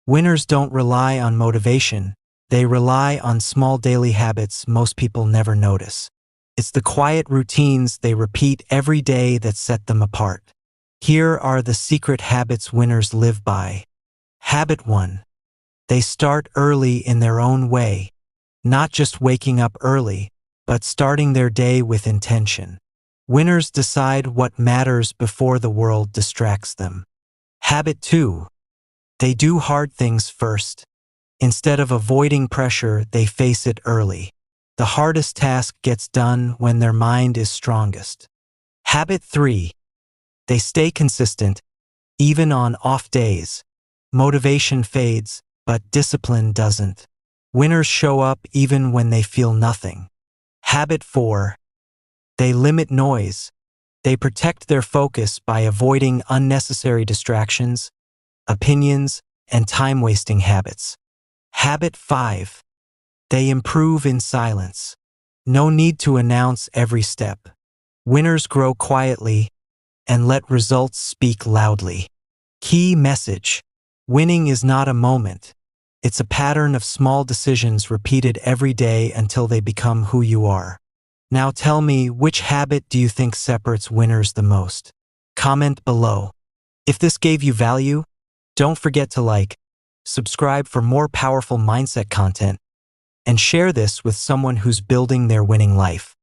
Winners don't rely on motivation. They rely on small daily habits most people never notice. It's the quiet routines they repeat every day that set them apart. Here are the secret habits winners live by. Habit 1. They start early in their own way. Not just waking up early, but starting their day with intention. Winners decide what matters before the world distracts them. Habit 2. They do hard things first. Instead of avoiding pressure, they face it early. The hardest task gets done when their mind is strongest. Habit 3. They stay consistent, even on off days. Motivation fades, but discipline doesn't. Winners show up even when they feel nothing. Habit 4. They limit noise. They protect their focus by avoiding unnecessary distractions, opinions, and time-wasting habits. Habit 5. They improve in silence. No need to announce every step. Winners grow quietly and let results speak loudly. Key message: winning is not a moment. It's a pattern of small decisions repeated every day until they become who you are. Now tell me, which habit do you think separates winners the most? Comment below. If this gave you value, don't forget to like, subscribe for more powerful mindset content, and share this with someone who's building their winning life.